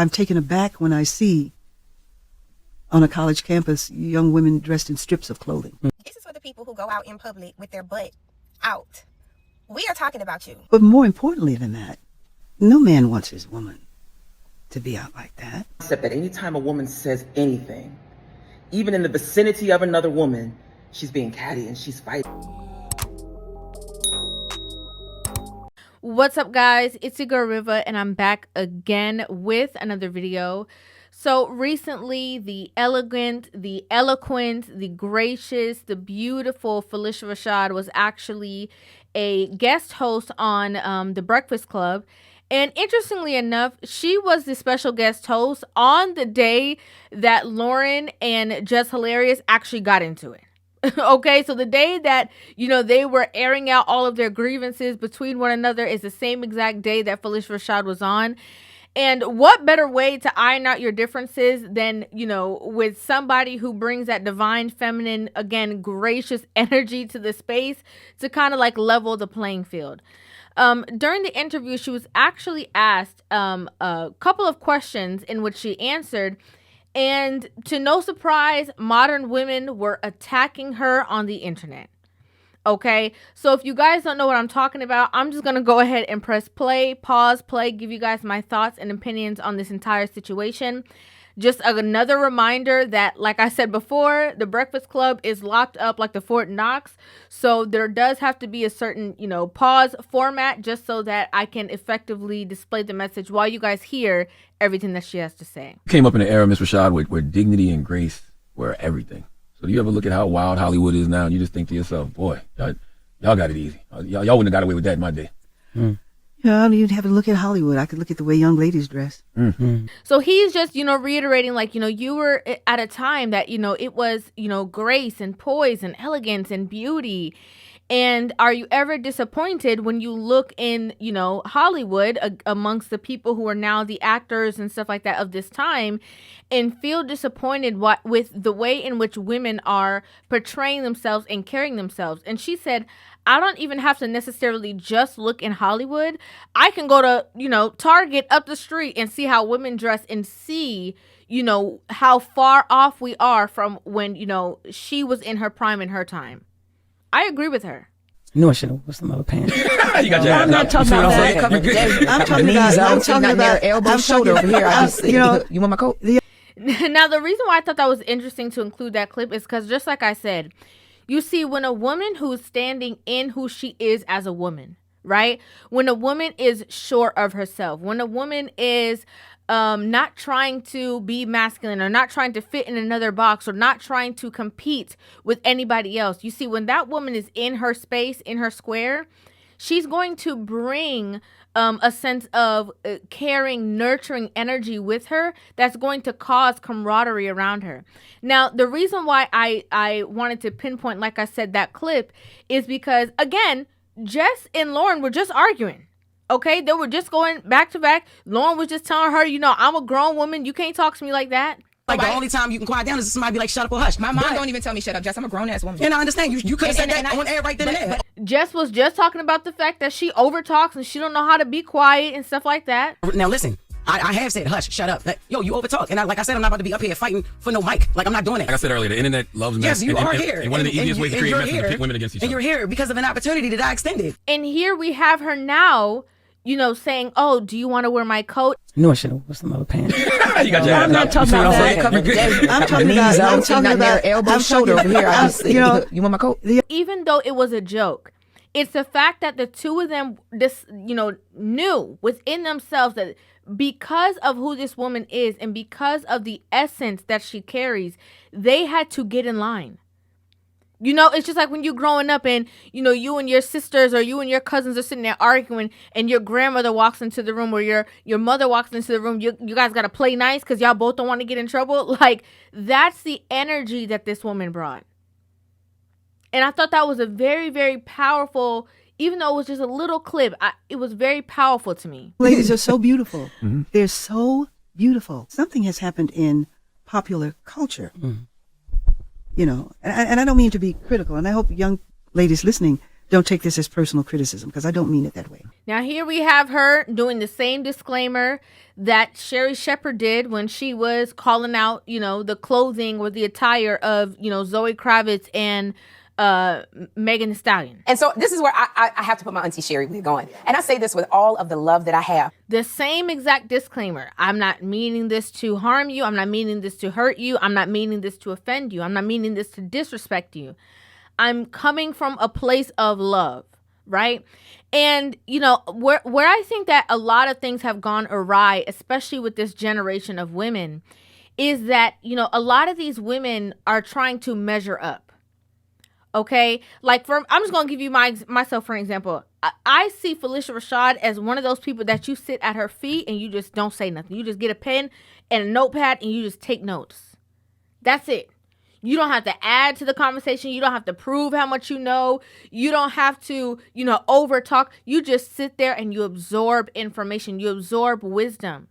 I'm taken aback when I see on a college campus young women dressed in strips of clothing. This is for the people who go out in public with their butt out. We are talking about you. But more importantly than that, no man wants his woman to be out like that. Except that anytime a woman says anything, even in the vicinity of another woman, she's being catty and she's fighting. What's up, guys? It's your girl Rivah, and I'm back again with another video. So recently, the elegant, the eloquent, the gracious, the beautiful Phylicia Rashad was actually a guest host on The Breakfast Club. And interestingly enough, she was the special guest host on the day that Lauren and Just Hilarious actually got into it. Okay, so the day that, they were airing out all of their grievances between one another is the same exact day that Phylicia Rashad was on. And what better way to iron out your differences than, with somebody who brings that divine, feminine, again, gracious energy to the space to kind of like level the playing field. During the interview, she was actually asked a couple of questions in which she answered. And to no surprise, modern women were attacking her on the internet. Okay, so if you guys don't know what I'm talking about, I'm just going to go ahead and press play, pause, play, give you guys my thoughts and opinions on this entire situation. Just another reminder that, like I said before, the Breakfast Club is locked up like the Fort Knox. So there does have to be a certain, pause format just so that I can effectively display the message while you guys hear everything that she has to say. Came up in an era, Miss Rashad, where dignity and grace were everything. So do you ever look at how wild Hollywood is now and you just think to yourself, boy, y'all got it easy. Y'all wouldn't have got away with that in my day. I don't even have to look at Hollywood. I could look at the way young ladies dress. Mm-hmm. So he's just, reiterating, like, you were at a time that, it was, grace and poise and elegance and beauty. And are you ever disappointed when you look in, Hollywood amongst the people who are now the actors and stuff like that of this time and feel disappointed with the way in which women are portraying themselves and carrying themselves? And she said, I don't even have to necessarily just look in Hollywood. I can go to, Target up the street and see how women dress and see, how far off we are from when, she was in her prime in her time. I agree with her. No, I should have put some other pants. You got your I'm not talking about that. I'm talking about elbow, shoulder over here. You want my coat? Now, the reason why I thought that was interesting to include that clip is because, just like I said, you see, when a woman who's standing in who she is as a woman, right? When a woman is sure of herself, when a woman is not trying to be masculine or not trying to fit in another box or not trying to compete with anybody else. You see, when that woman is in her space, in her square, she's going to bring a sense of caring, nurturing energy with her that's going to cause camaraderie around her. Now, the reason why I wanted to pinpoint, like I said, that clip is because, again, Jess and Lauren were just arguing. Okay, they were just going back to back. Lauren was just telling her, I'm a grown woman. You can't talk to me like that. Like, the only time you can quiet down is if somebody be like, shut up or hush. My mom don't even tell me shut up, Jess. I'm a grown-ass woman. And I understand. You could have said that on air right then and there. Jess was just talking about the fact that she overtalks and she don't know how to be quiet and stuff like that. Now, listen. I have said, hush, shut up. Yo, you overtalk. And like I said, I'm not about to be up here fighting for no mic. Like, I'm not doing it. Like I said earlier, the internet loves men. Yes, you are here. And one of the easiest ways to create mess is to pit women against each other. And you're here because of an opportunity that I extended. And here we have her now, saying, oh, do you want to wear my coat? No, I should have put some other pants. You got your I'm not talking about that. I'm talking about elbow, shoulder over here. You want my coat? Even though it was a joke, it's the fact that the two of them knew within themselves that because of who this woman is and because of the essence that she carries, they had to get in line. It's just like when you're growing up and, you and your sisters or you and your cousins are sitting there arguing and your grandmother walks into the room or your mother walks into the room. You guys got to play nice because y'all both don't want to get in trouble. Like, that's the energy that this woman brought. And I thought that was a very, very powerful, even though it was just a little clip, it was very powerful to me. Ladies are so beautiful. Mm-hmm. They're so beautiful. Something has happened in popular culture. Mm-hmm. And I don't mean to be critical, and I hope young ladies listening don't take this as personal criticism, because I don't mean it that way. Now here we have her doing the same disclaimer that Sherri Shepherd did when she was calling out, the clothing or the attire of, Zoe Kravitz and Megan Thee Stallion. And so this is where I have to put my Auntie Sherri wig on. And I say this with all of the love that I have. The same exact disclaimer. I'm not meaning this to harm you. I'm not meaning this to hurt you. I'm not meaning this to offend you. I'm not meaning this to disrespect you. I'm coming from a place of love, right? And, where I think that a lot of things have gone awry, especially with this generation of women, is that, a lot of these women are trying to measure up. Okay, like I'm just gonna give you myself for an example. I see Phylicia Rashad as one of those people that you sit at her feet and you just don't say nothing. You just get a pen and a notepad and you just take notes. That's it. You don't have to add to the conversation. You don't have to prove how much you know. You don't have to, over talk. You just sit there and you absorb information. You absorb wisdom.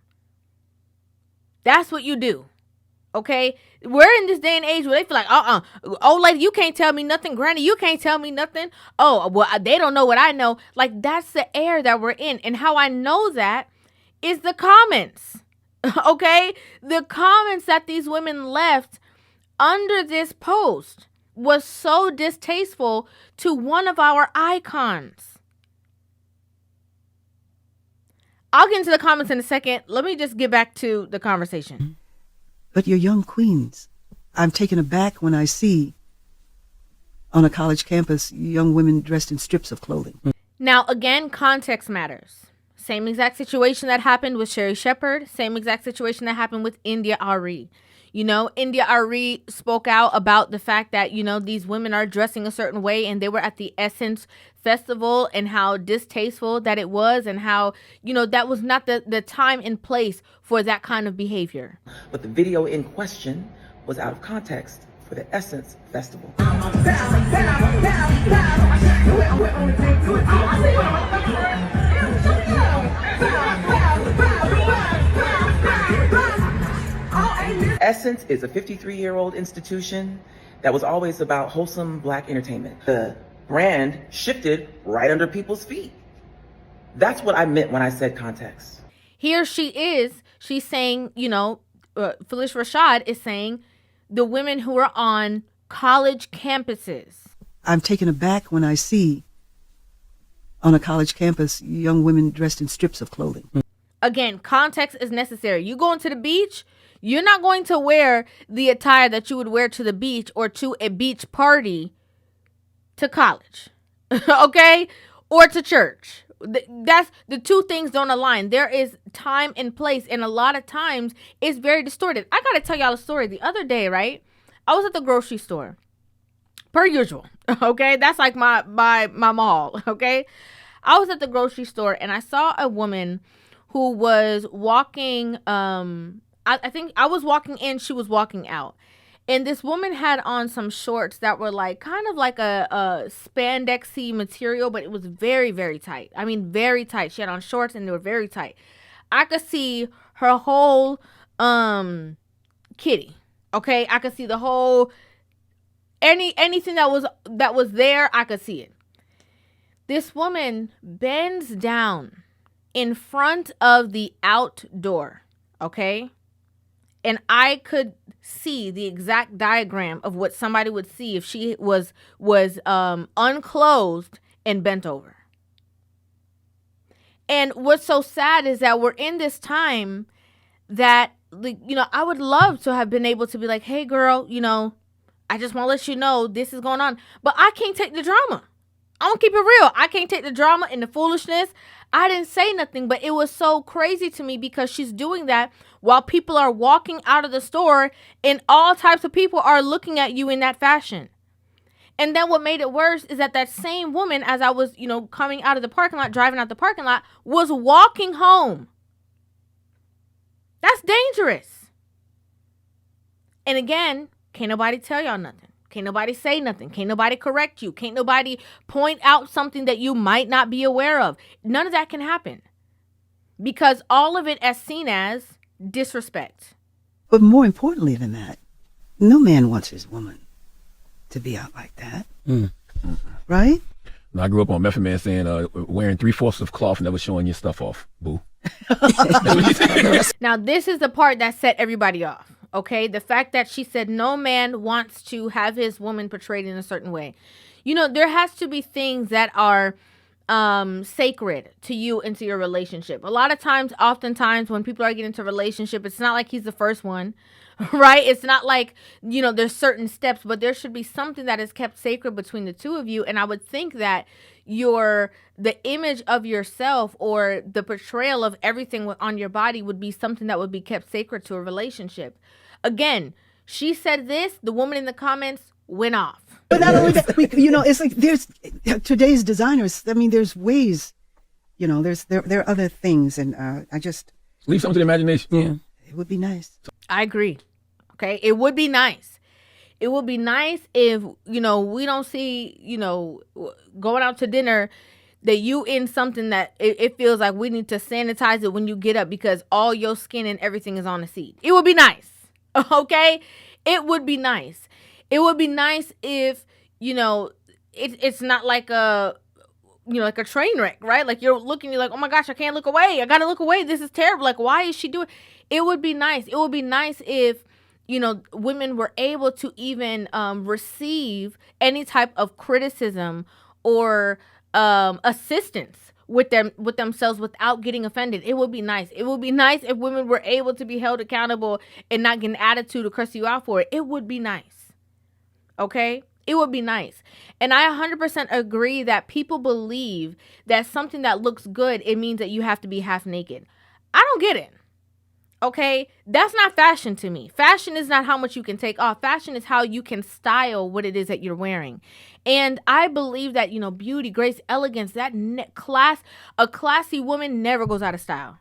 That's what you do. Okay, we're in this day and age where they feel like, old lady, you can't tell me nothing. Granny, you can't tell me nothing. Oh, well, they don't know what I know. Like, that's the air that we're in. And how I know that is the comments. Okay, the comments that these women left under this post was so distasteful to one of our icons. I'll get into the comments in a second. Let me just get back to the conversation. But you're young queens. I'm taken aback when I see on a college campus young women dressed in strips of clothing. Now, again, context matters. Same exact situation that happened with Sherri Shepherd. Same exact situation that happened with India Arie. India Arie spoke out about the fact that, these women are dressing a certain way and they were at the Essence Festival and how distasteful that it was and how, that was not the time and place for that kind of behavior. But the video in question was out of context for the Essence Festival. Essence is a 53-year-old institution that was always about wholesome Black entertainment. The brand shifted right under people's feet. That's what I meant when I said context. Here she's saying, Phylicia Rashad is saying the women who are on college campuses. I'm taken aback when I see on a college campus young women dressed in strips of clothing. Again, context is necessary. You going to the beach, you're not going to wear the attire that you would wear to the beach or to a beach party to college, okay? Or to church. That's the two things don't align. There is time and place, and a lot of times it's very distorted. I got to tell y'all a story. The other day, right? I was at the grocery store, per usual, okay? That's like my mall, okay? I was at the grocery store, and I saw a woman who was walking, I think I was walking in, she was walking out. And this woman had on some shorts that were like kind of like a spandexy material, but it was very, very tight. I mean, very tight. She had on shorts and they were very tight. I could see her whole kitty. Okay, I could see the whole anything that was there, I could see it. This woman bends down in front of the outdoor, okay? And I could see the exact diagram of what somebody would see if she was unclothed and bent over. And what's so sad is that we're in this time that, I would love to have been able to be like, hey, girl, I just want to let you know this is going on. But I can't take the drama. I'm going to keep it real. I can't take the drama and the foolishness. I didn't say nothing, but it was so crazy to me because she's doing that while people are walking out of the store and all types of people are looking at you in that fashion. And then what made it worse is that same woman, as I was, coming out of the parking lot, driving out the parking lot, was walking home. That's dangerous. And again, can't nobody tell y'all nothing. Can't nobody say nothing. Can't nobody correct you. Can't nobody point out something that you might not be aware of. None of that can happen. Because all of it is seen as disrespect. But more importantly than that, no man wants his woman to be out like that. Right? And I grew up on Method Man saying, wearing 3/4 of cloth, never showing your stuff off, boo. Now, this is the part that set everybody off, okay? The fact that she said no man wants to have his woman portrayed in a certain way. You know, there has to be things that are sacred to you and to your relationship. A lot of times, oftentimes, when people are getting into a relationship, it's not like he's the first one, right? It's not like, you know, there's certain steps, but there should be something that is kept sacred between the two of you. And I would think that the image of yourself or the portrayal of everything on your body would be something that would be kept sacred to a relationship. Again, she said this, the woman in the comments went off. But not only that, you know, it's like there's today's designers. I mean, there's ways, you know, there are other things, and I just leave something to the imagination. Yeah, it would be nice. I agree. Okay, it would be nice. It would be nice if, you know, we don't see, you know, going out to dinner that you in something that it feels like we need to sanitize it when you get up because all your skin and everything is on the seat. It would be nice. Okay, it would be nice. It would be nice if, you know, it's not like a, you know, like a train wreck, right? Like you're like, oh my gosh, I can't look away. I got to look away. This is terrible. Like, why is she doing? It would be nice. It would be nice if, you know, women were able to even receive any type of criticism or assistance with themselves without getting offended. It would be nice. It would be nice if women were able to be held accountable and not get an attitude to curse you out for it. It would be nice. Okay? It would be nice. And I 100% agree that people believe that something that looks good, it means that you have to be half naked. I don't get it. Okay? That's not fashion to me. Fashion is not how much you can take off. Fashion is how you can style what it is that you're wearing. And I believe that, you know, beauty, grace, elegance, that a classy woman never goes out of style.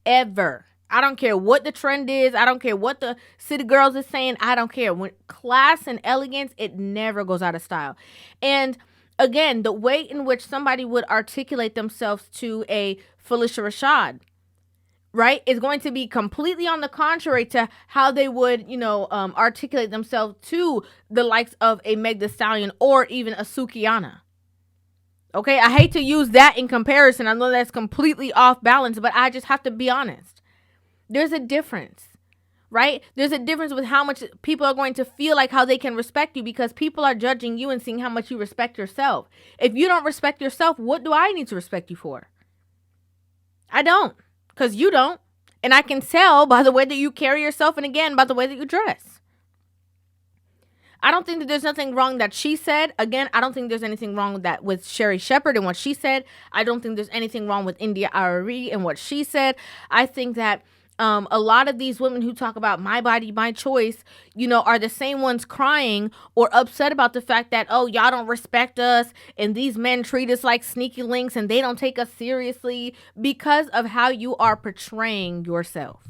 Ever. I don't care what the trend is. I don't care what the city girls is saying. I don't care. When class and elegance, it never goes out of style. And again, the way in which somebody would articulate themselves to a Phylicia Rashad, right, is going to be completely on the contrary to how they would, you know, articulate themselves to the likes of a Meg Thee Stallion or even a Sukiana. Okay, I hate to use that in comparison. I know that's completely off balance, but I just have to be honest. There's a difference, right? There's a difference with how much people are going to feel like how they can respect you because people are judging you and seeing how much you respect yourself. If you don't respect yourself, what do I need to respect you for? I don't, because you don't. And I can tell by the way that you carry yourself and again, by the way that you dress. I don't think that there's nothing wrong that she said. Again, I don't think there's anything wrong with that with Sherri Shepherd and what she said. I don't think there's anything wrong with India Arie and what she said. I think that a lot of these women who talk about my body, my choice, you know, are the same ones crying or upset about the fact that, oh, y'all don't respect us and these men treat us like sneaky links and they don't take us seriously because of how you are portraying yourself.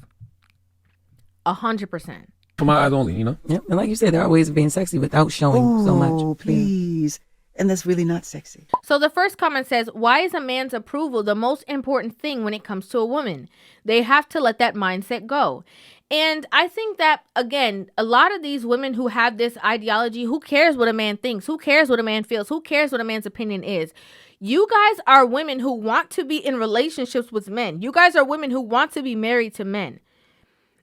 100%. For my eyes only, you know? Yep. And like you said, there are ways of being sexy without showing so much. Oh, please. And that's really not sexy. So the first comment says, why is a man's approval the most important thing when it comes to a woman? They have to let that mindset go. And I think that, again, a lot of these women who have this ideology, who cares what a man thinks? Who cares what a man feels? Who cares what a man's opinion is? You guys are women who want to be in relationships with men. You guys are women who want to be married to men.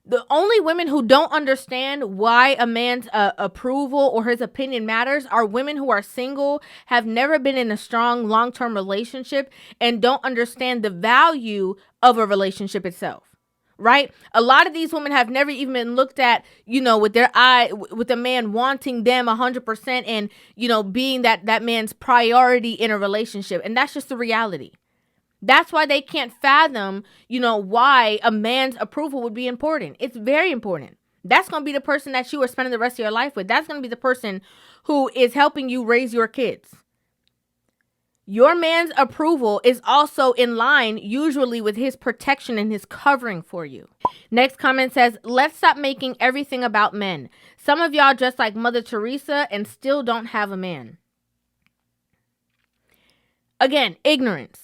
The only women who don't understand why a man's approval or his opinion matters are women who are single, have never been in a strong long-term relationship, and don't understand the value of a relationship itself, right? A lot of these women have never even been looked at, you know, with their eye, with a man wanting them 100% and, you know, being that man's priority in a relationship. And that's just the reality. That's why they can't fathom, you know, why a man's approval would be important. It's very important. That's going to be the person that you are spending the rest of your life with. That's going to be the person who is helping you raise your kids. Your man's approval is also in line usually with his protection and his covering for you. Next comment says, let's stop making everything about men. Some of y'all just like Mother Teresa and still don't have a man. Again, ignorance.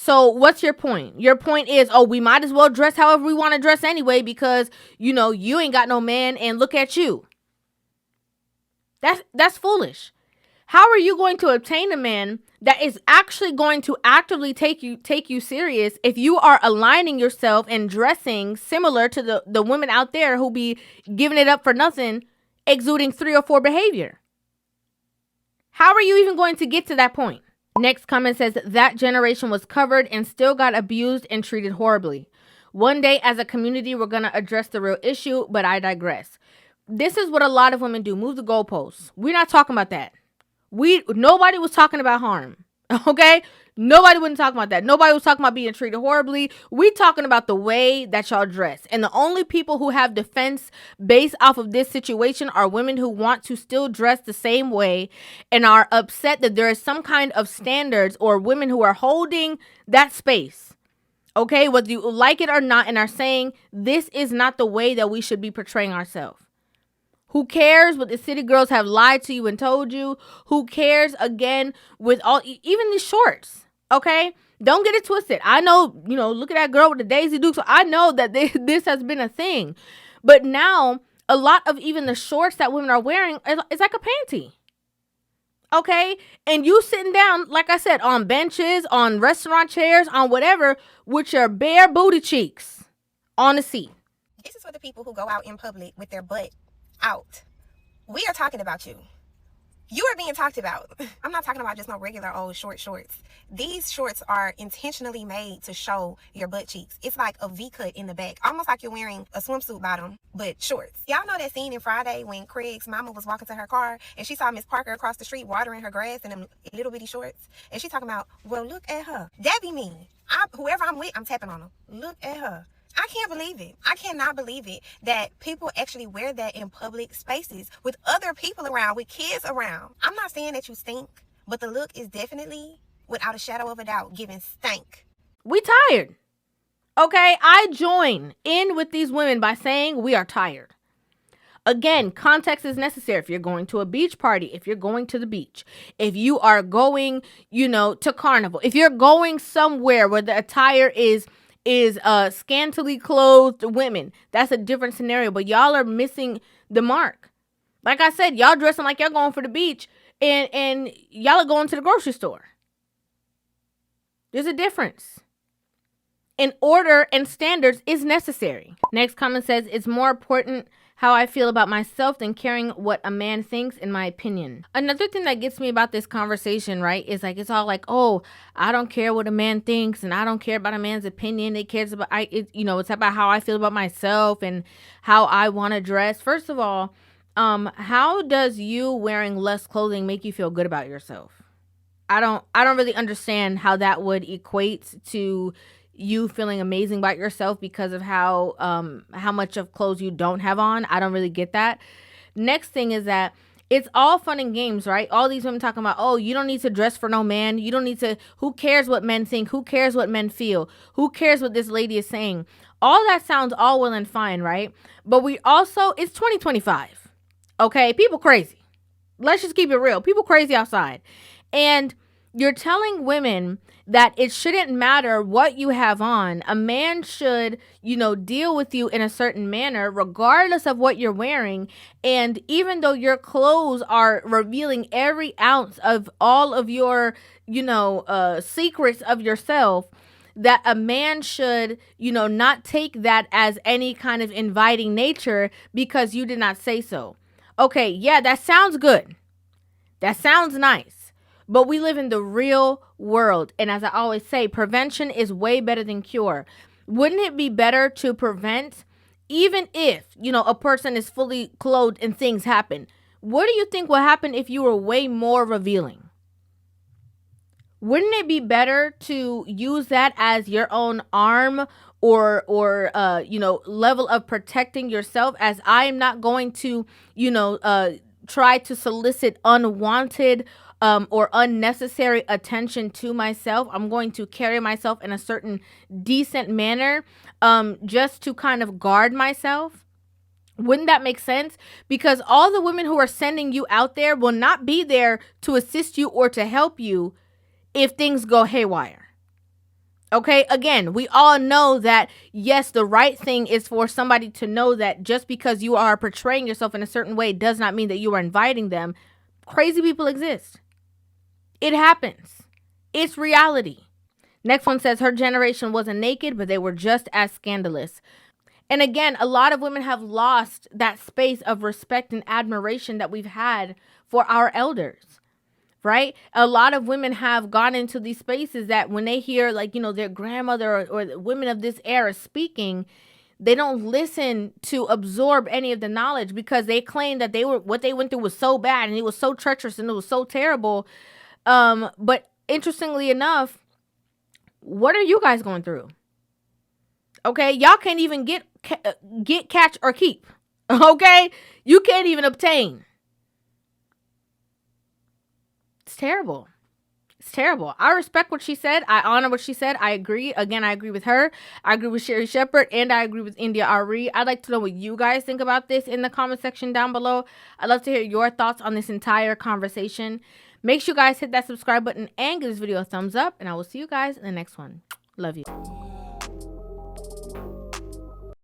So what's your point? Your point is, oh, we might as well dress however we want to dress anyway because, you know, you ain't got no man and look at you. That's foolish. How are you going to obtain a man that is actually going to actively take you serious if you are aligning yourself and dressing similar to the women out there who be giving it up for nothing, exuding 3 or 4 behavior? How are you even going to get to that point? Next comment says, that generation was covered and still got abused and treated horribly. One day as a community, we're going to address the real issue, but I digress. This is what a lot of women do. Move the goalposts. We're not talking about that. Nobody was talking about harm. Okay? Nobody wasn't talking about that. Nobody was talking about being treated horribly. We talking about the way that y'all dress. And the only people who have defense based off of this situation are women who want to still dress the same way and are upset that there is some kind of standards or women who are holding that space. Okay? Whether you like it or not, and are saying this is not the way that we should be portraying ourselves. Who cares what the city girls have lied to you and told you? Who cares, again, with all, even the shorts, okay? Don't get it twisted. I know, look at that girl with the Daisy Dukes. So I know that this has been a thing. But now, a lot of even the shorts that women are wearing is like a panty, okay? And you sitting down, like I said, on benches, on restaurant chairs, on whatever, with your bare booty cheeks on a seat. This is for the people who go out in public with their butt out. We are talking about you. You are being talked about. I'm not talking about just no regular old shorts. These shorts are intentionally made to show your butt cheeks. It's like a V-cut in the back, almost like you're wearing a swimsuit bottom, but shorts. Y'all know that scene in Friday when Craig's mama was walking to her car and she saw Miss Parker across the street watering her grass in them little bitty shorts, and she talking about, well, look at her. That be me. Whoever I'm with, I'm tapping on them. Look at her. I can't believe it. I cannot believe it that people actually wear that in public spaces with other people around, with kids around. I'm not saying that you stink, but the look is definitely, without a shadow of a doubt, giving stank. We tired. Okay, I join in with these women by saying we are tired. Again, context is necessary. If you're going to a beach party, if you're going to the beach, if you are going, to carnival, if you're going somewhere where the attire is scantily clothed women, that's a different scenario, but y'all are missing the mark. Like I said, y'all dressing like y'all going for the beach and y'all are going to the grocery store. There's a difference. And order and standards is necessary. Next comment says, it's more important how I feel about myself than caring what a man thinks, in my opinion. Another thing that gets me about this conversation, right, is like, it's all like, oh, I don't care what a man thinks and I don't care about a man's opinion. It cares about, it's about how I feel about myself and how I want to dress. First of all, how does you wearing less clothing make you feel good about yourself? I don't really understand how that would equate to you feeling amazing about yourself because of how much of clothes you don't have on. I don't really get that. Next thing is that it's all fun and games, right? All these women talking about, oh, you don't need to dress for no man. You don't need to, who cares what men think? Who cares what men feel? Who cares what this lady is saying? All that sounds all well and fine, right? But it's 2025. Okay, people crazy. Let's just keep it real. People crazy outside. And you're telling women that it shouldn't matter what you have on. A man should, deal with you in a certain manner, regardless of what you're wearing. And even though your clothes are revealing every ounce of all of your, secrets of yourself, that a man should, not take that as any kind of inviting nature because you did not say so. Okay, yeah, that sounds good. That sounds nice. But we live in the real world. And as I always say, prevention is way better than cure. Wouldn't it be better to prevent, even if, a person is fully clothed and things happen? What do you think will happen if you were way more revealing? Wouldn't it be better to use that as your own arm or level of protecting yourself, as I am not going to, try to solicit unwanted or unnecessary attention to myself. I'm going to carry myself in a certain decent manner just to kind of guard myself. Wouldn't that make sense? Because all the women who are sending you out there will not be there to assist you or to help you if things go haywire. Okay, again, we all know that, yes, the right thing is for somebody to know that just because you are portraying yourself in a certain way does not mean that you are inviting them. Crazy people exist. It happens. It's reality. Next one says her generation wasn't naked, but they were just as scandalous. And again, a lot of women have lost that space of respect and admiration that we've had for our elders, right? A lot of women have gone into these spaces that when they hear, like, you know, their grandmother or women of this era speaking, they don't listen to absorb any of the knowledge because they claim that what they went through was so bad and it was so treacherous and it was so terrible. But interestingly enough, what are you guys going through? Okay, y'all can't even get, catch, or keep. Okay, you can't even obtain. It's terrible. It's terrible. I respect what she said. I honor what she said. I agree. Again, I agree with her. I agree with Sherri Shepherd, and I agree with India Arie. I'd like to know what you guys think about this in the comment section down below. I'd love to hear your thoughts on this entire conversation. Make sure you guys hit that subscribe button and give this video a thumbs up, and I will see you guys in the next one. Love you.